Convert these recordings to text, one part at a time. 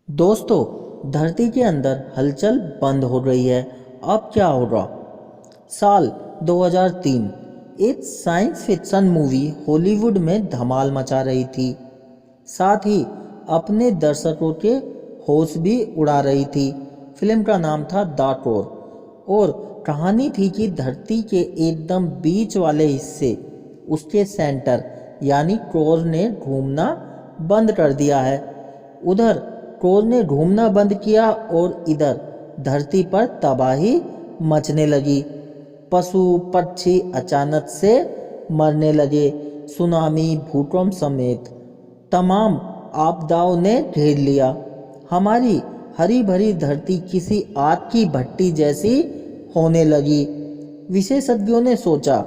दोस्तों, धरती के अंदर हलचल बंद हो रही है। अब क्या होगा? साल 2003 एक साइंस फिक्शन मूवी हॉलीवुड में धमाल मचा रही थी। साथ ही अपने दर्शकों के होश भी उड़ा रही थी। फिल्म का नाम था द टोर और कहानी थी कि धरती के एकदम बीच वाले हिस्से, उसके सेंटर यानी कोर ने घूमना बंद कर दिया है। उधर कोर ने घूमना बंद किया और इधर धरती पर तबाही मचने लगी। पशु पक्षी अचानक से मरने लगे। सुनामी, भूकंप समेत तमाम आपदाओं ने घेर लिया। हमारी हरी भरी धरती किसी आग की भट्टी जैसी होने लगी। विशेषज्ञों ने सोचा,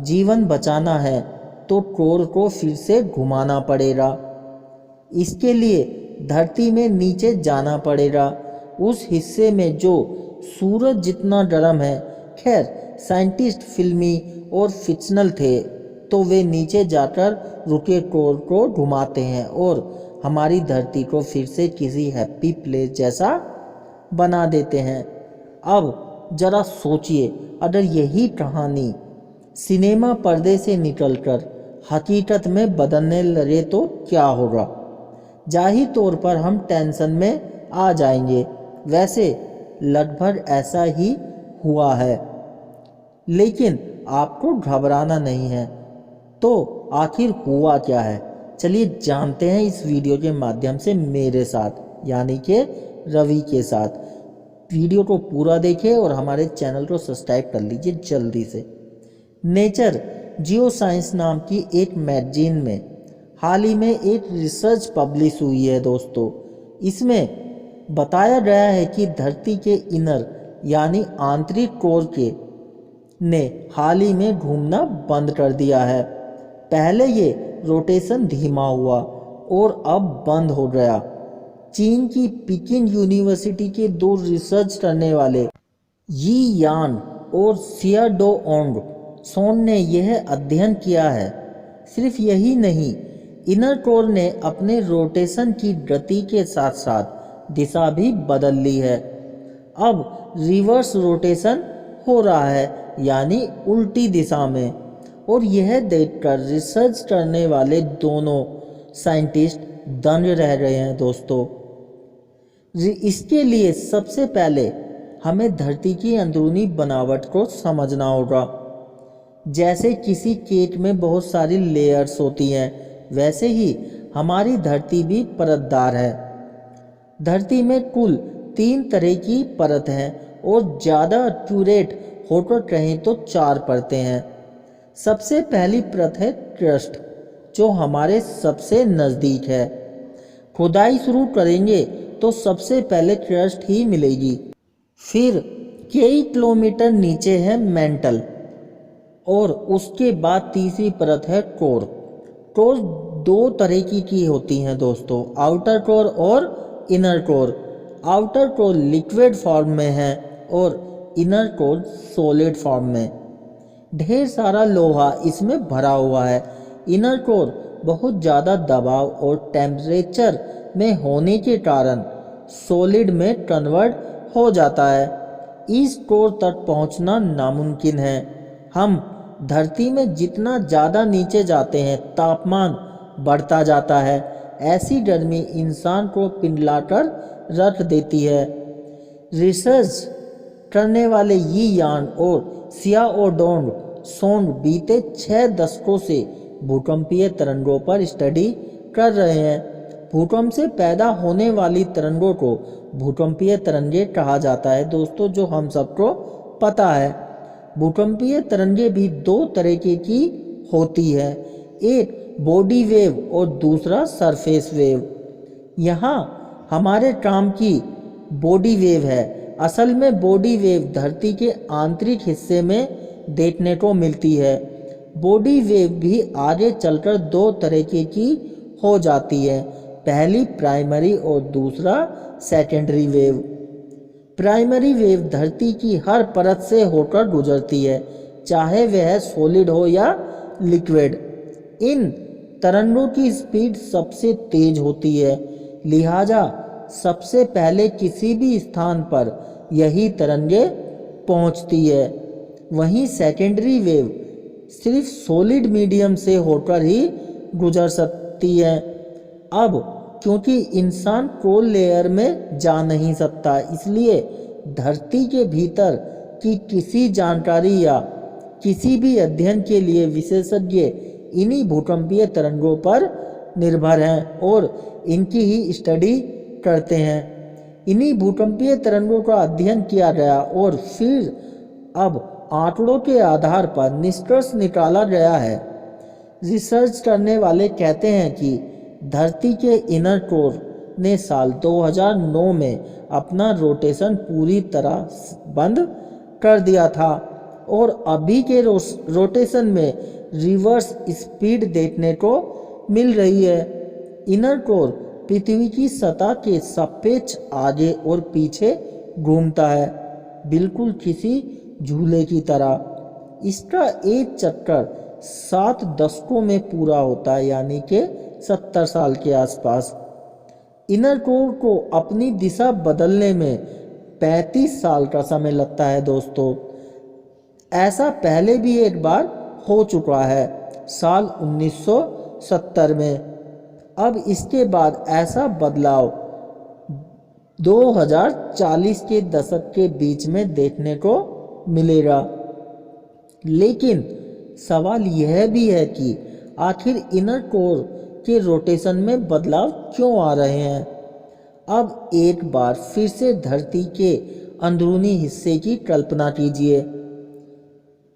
जीवन बचाना है तो कोर को फिर से घुमाना पड़ेगा। इसके लिए धरती में नीचे जाना पड़ेगा, उस हिस्से में जो सूरज जितना गर्म है। खैर, साइंटिस्ट फिल्मी और फिक्शनल थे तो वे नीचे जाकर रुके कोर को घुमाते हैं और हमारी धरती को फिर से किसी हैप्पी प्लेस जैसा बना देते हैं। अब जरा सोचिए, अगर यही कहानी सिनेमा पर्दे से निकलकर हकीकत में बदलने लगे तो क्या होगा? जाहिर तौर पर हम टेंशन में आ जाएंगे। वैसे लगभग ऐसा ही हुआ है, लेकिन आपको घबराना नहीं है। तो आखिर हुआ क्या है, चलिए जानते हैं इस वीडियो के माध्यम से मेरे साथ, यानी कि रवि के साथ। वीडियो को पूरा देखें और हमारे चैनल को सब्सक्राइब कर लीजिए जल्दी से। नेचर जियो साइंस नाम की एक मैगजीन में हाल ही में एक रिसर्च पब्लिश हुई है दोस्तों। इसमें बताया गया है कि धरती के इनर यानी आंतरिक कोर के ने हाल ही में घूमना बंद कर दिया है। पहले ये रोटेशन धीमा हुआ और अब बंद हो गया। चीन की पीकिंग यूनिवर्सिटी के दो रिसर्च करने वाले यी यान और सियाडोओंग सोन ने यह अध्ययन किया है। सिर्फ यही नहीं, इनर कोर ने अपने रोटेशन की गति के साथ साथ दिशा भी बदल ली है। अब रिवर्स रोटेशन हो रहा है, यानी उल्टी दिशा में। और यह देखकर रिसर्च करने वाले दोनों साइंटिस्ट दंग रह गए हैं दोस्तों। इसके लिए सबसे पहले हमें धरती की अंदरूनी बनावट को समझना होगा। जैसे किसी केक में बहुत सारी लेयर्स होती हैं, वैसे ही हमारी धरती भी परतदार है। धरती में कुल 3 तरह की परत हैं और ज़्यादा एक्यूरेट होकर कहें तो 4 परतें हैं। सबसे पहली परत है क्रस्ट, जो हमारे सबसे नज़दीक है। खुदाई शुरू करेंगे तो सबसे पहले क्रस्ट ही मिलेगी। फिर कई किलोमीटर नीचे है मेंटल और उसके बाद तीसरी परत है कोर। कोर 2 तरह की होती हैं दोस्तों, आउटर कोर और inner core. Outer core liquid form में है और इनर कोर सॉलिड फॉर्म में। ढेर सारा लोहा इसमें भरा हुआ है। इनर कोर बहुत ज़्यादा दबाव और टेम्परेचर में होने के कारण सॉलिड में कन्वर्ट हो जाता है। इस कोर तक पहुंचना नामुमकिन है। हम धरती में जितना ज़्यादा नीचे जाते हैं, तापमान बढ़ता जाता है। ऐसी गर्मी इंसान को पिघलाकर रख देती है। रिसर्च करने वाले यी यान और सियाओडोंग सोंग बीते 6 दशकों से भूकंपीय तरंगों पर स्टडी कर रहे हैं। भूकंप से पैदा होने वाली तरंगों को भूकंपीय तरंगे कहा जाता है दोस्तों, जो हम सबको पता है। भूकंपीय तरंगें भी 2 तरह की होती है, एक बॉडी वेव और दूसरा सरफेस वेव। यहाँ हमारे काम की बॉडी वेव है। असल में बॉडी वेव धरती के आंतरिक हिस्से में देखने को मिलती है। बॉडी वेव भी आगे चलकर 2 तरह की हो जाती है, पहली प्राइमरी और दूसरा सेकेंडरी वेव। प्राइमरी वेव धरती की हर परत से होकर गुजरती है, चाहे वह सॉलिड हो या लिक्विड। इन तरंगों की स्पीड सबसे तेज होती है, लिहाजा सबसे पहले किसी भी स्थान पर यही तरंगे पहुंचती है। वहीं सेकेंडरी वेव सिर्फ सॉलिड मीडियम से होकर ही गुजर सकती है। अब क्योंकि इंसान कोर लेयर में जा नहीं सकता, इसलिए धरती के भीतर की किसी जानकारी या किसी भी अध्ययन के लिए विशेषज्ञ इन्हीं भूकंपीय तरंगों पर निर्भर हैं और इनकी ही स्टडी करते हैं। इन्हीं भूकंपीय तरंगों का अध्ययन किया गया और फिर अब आंकड़ों के आधार पर निष्कर्ष निकाला गया है। रिसर्च करने वाले कहते हैं कि धरती के इनर कोर ने साल 2009 में अपना रोटेशन पूरी तरह बंद कर दिया था और अभी के रोटेशन में रिवर्स स्पीड देखने को मिल रही है। इनर कोर पृथ्वी की सतह के सापेक्ष आगे और पीछे घूमता है, बिल्कुल किसी झूले की तरह। इसका एक चक्कर 7 दशकों में पूरा होता है, यानी कि 70 साल के आसपास। इनर कोर को अपनी दिशा बदलने में 35 साल का समय लगता है दोस्तों। ऐसा पहले भी एक बार हो चुका है, साल 1970 में। अब इसके बाद ऐसा बदलाव 2040 के दशक के बीच में देखने को मिलेगा। लेकिन सवाल यह भी है कि आखिर इनर कोर के रोटेशन में बदलाव क्यों आ रहे हैं। अब एक बार फिर से धरती के अंदरूनी हिस्से की कल्पना कीजिए।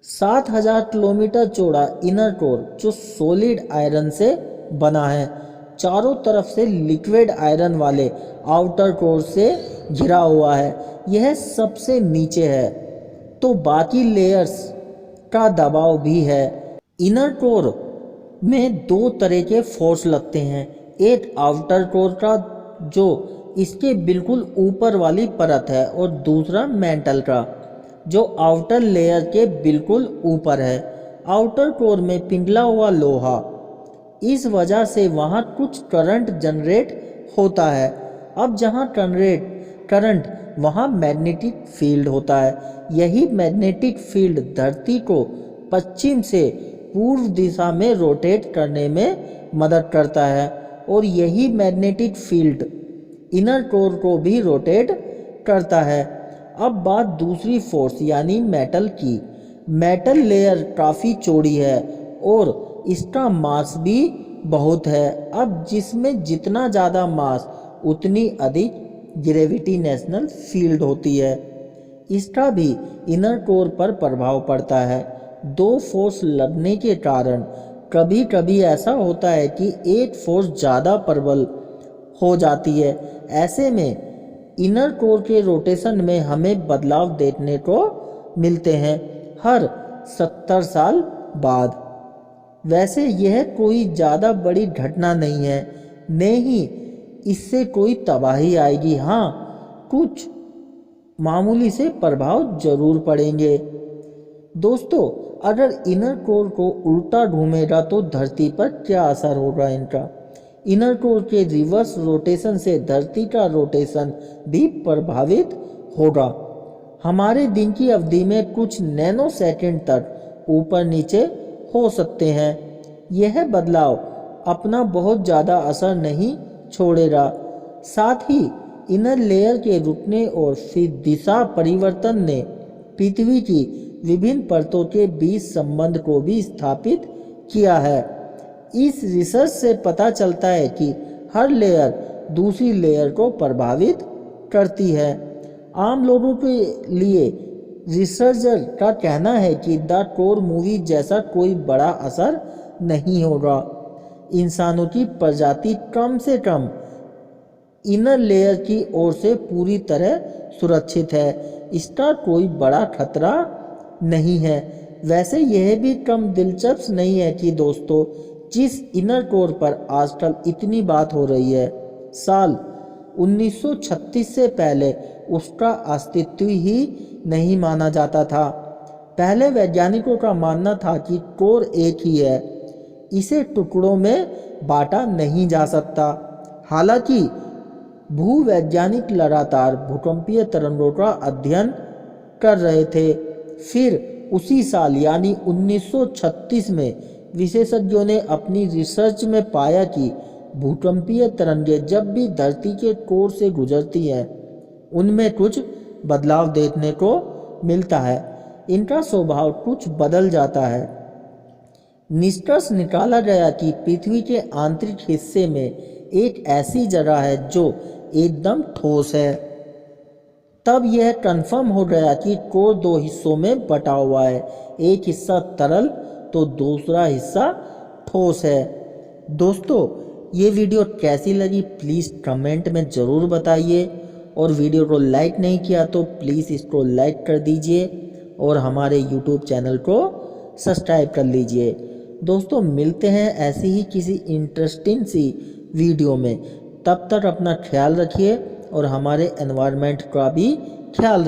7000 किलोमीटर चौड़ा इनर कोर जो सॉलिड आयरन से बना है, चारों तरफ से लिक्विड आयरन वाले आउटर कोर से घिरा हुआ है। यह सबसे नीचे है तो बाकी लेयर्स का दबाव भी है। इनर कोर में 2 तरह के फोर्स लगते हैं, एक आउटर कोर का जो इसके बिल्कुल ऊपर वाली परत है और दूसरा मेंटल का जो आउटर लेयर के बिल्कुल ऊपर है। आउटर कोर में पिघला हुआ लोहा, इस वजह से वहाँ कुछ करंट जनरेट होता है। अब जहाँ करंट वहाँ मैग्नेटिक फील्ड होता है। यही मैग्नेटिक फील्ड धरती को पश्चिम से पूर्व दिशा में रोटेट करने में मदद करता है और यही मैग्नेटिक फील्ड इनर कोर को भी रोटेट करता है। अब बात दूसरी फोर्स यानी मेटल की। मेटल लेयर काफ़ी चौड़ी है और इसका मास भी बहुत है। अब जिसमें जितना ज़्यादा मास उतनी अधिक ग्रेविटेशनल फील्ड होती है। इसका भी इनर कोर पर प्रभाव पड़ता है। 2 फोर्स लगने के कारण कभी कभी ऐसा होता है कि एक फोर्स ज़्यादा प्रबल हो जाती है। ऐसे में इनर कोर के रोटेशन में हमें बदलाव देखने को मिलते हैं हर 70 साल बाद। वैसे यह कोई ज़्यादा बड़ी घटना नहीं है, न ही इससे कोई तबाही आएगी। हाँ, कुछ मामूली से प्रभाव जरूर पड़ेंगे। दोस्तों, अगर इनर कोर को उल्टा घूमेगा तो धरती पर क्या असर होगा इनका। इनर कोर के रिवर्स रोटेशन से धरती का रोटेशन भी प्रभावित होगा। हमारे दिन की अवधि में कुछ नैनो सेकंड तक ऊपर नीचे हो सकते हैं। यह बदलाव अपना बहुत ज़्यादा असर नहीं छोड़ेगा। साथ ही इनर लेयर के रुकने और फिर दिशा परिवर्तन ने पृथ्वी की विभिन्न परतों के बीच संबंध को भी स्थापित किया है। इस रिसर्च से पता चलता है कि हर लेयर दूसरी लेयर को प्रभावित करती है। आम लोगों के लिए रिसर्चर का कहना है कि द कोर मूवी जैसा कोई बड़ा असर नहीं होगा। इंसानों की प्रजाति कम से कम इनर लेयर की ओर से पूरी तरह सुरक्षित है। इसका कोई बड़ा खतरा नहीं है। वैसे यह भी कम दिलचस्प नहीं है कि दोस्तों, जिस इनर कोर पर आजकल इतनी बात हो रही है, साल 1936 से पहले उसका अस्तित्व ही नहीं माना जाता था। पहले वैज्ञानिकों का मानना था कि कोर एक ही है, इसे टुकड़ों में बांटा नहीं जा सकता। हालांकि भूवैज्ञानिक लगातार भूकंपीय तरंगों का अध्ययन कर रहे थे। फिर उसी साल यानी 1936 में विशेषज्ञों ने अपनी रिसर्च में पाया कि भूकंपीय तरंगें जब भी धरती के कोर से गुजरती हैं उनमें कुछ बदलाव देखने को मिलता है, इनका स्वभाव कुछ बदल जाता है। निष्कर्ष निकाला गया कि पृथ्वी के आंतरिक हिस्से में एक ऐसी जगह है जो एकदम ठोस है। तब यह कंफर्म हो गया कि कोर दो हिस्सों में बटा हुआ है, एक हिस्सा तरल तो दूसरा हिस्सा ठोस है। दोस्तों, ये वीडियो कैसी लगी प्लीज़ कमेंट में ज़रूर बताइए, और वीडियो को लाइक नहीं किया तो प्लीज़ इसको लाइक कर दीजिए और हमारे यूट्यूब चैनल को सब्सक्राइब कर लीजिए। दोस्तों, मिलते हैं ऐसी ही किसी इंटरेस्टिंग सी वीडियो में। तब तक अपना ख्याल रखिए और हमारे एनवायरनमेंट का भी ख्याल रखिए।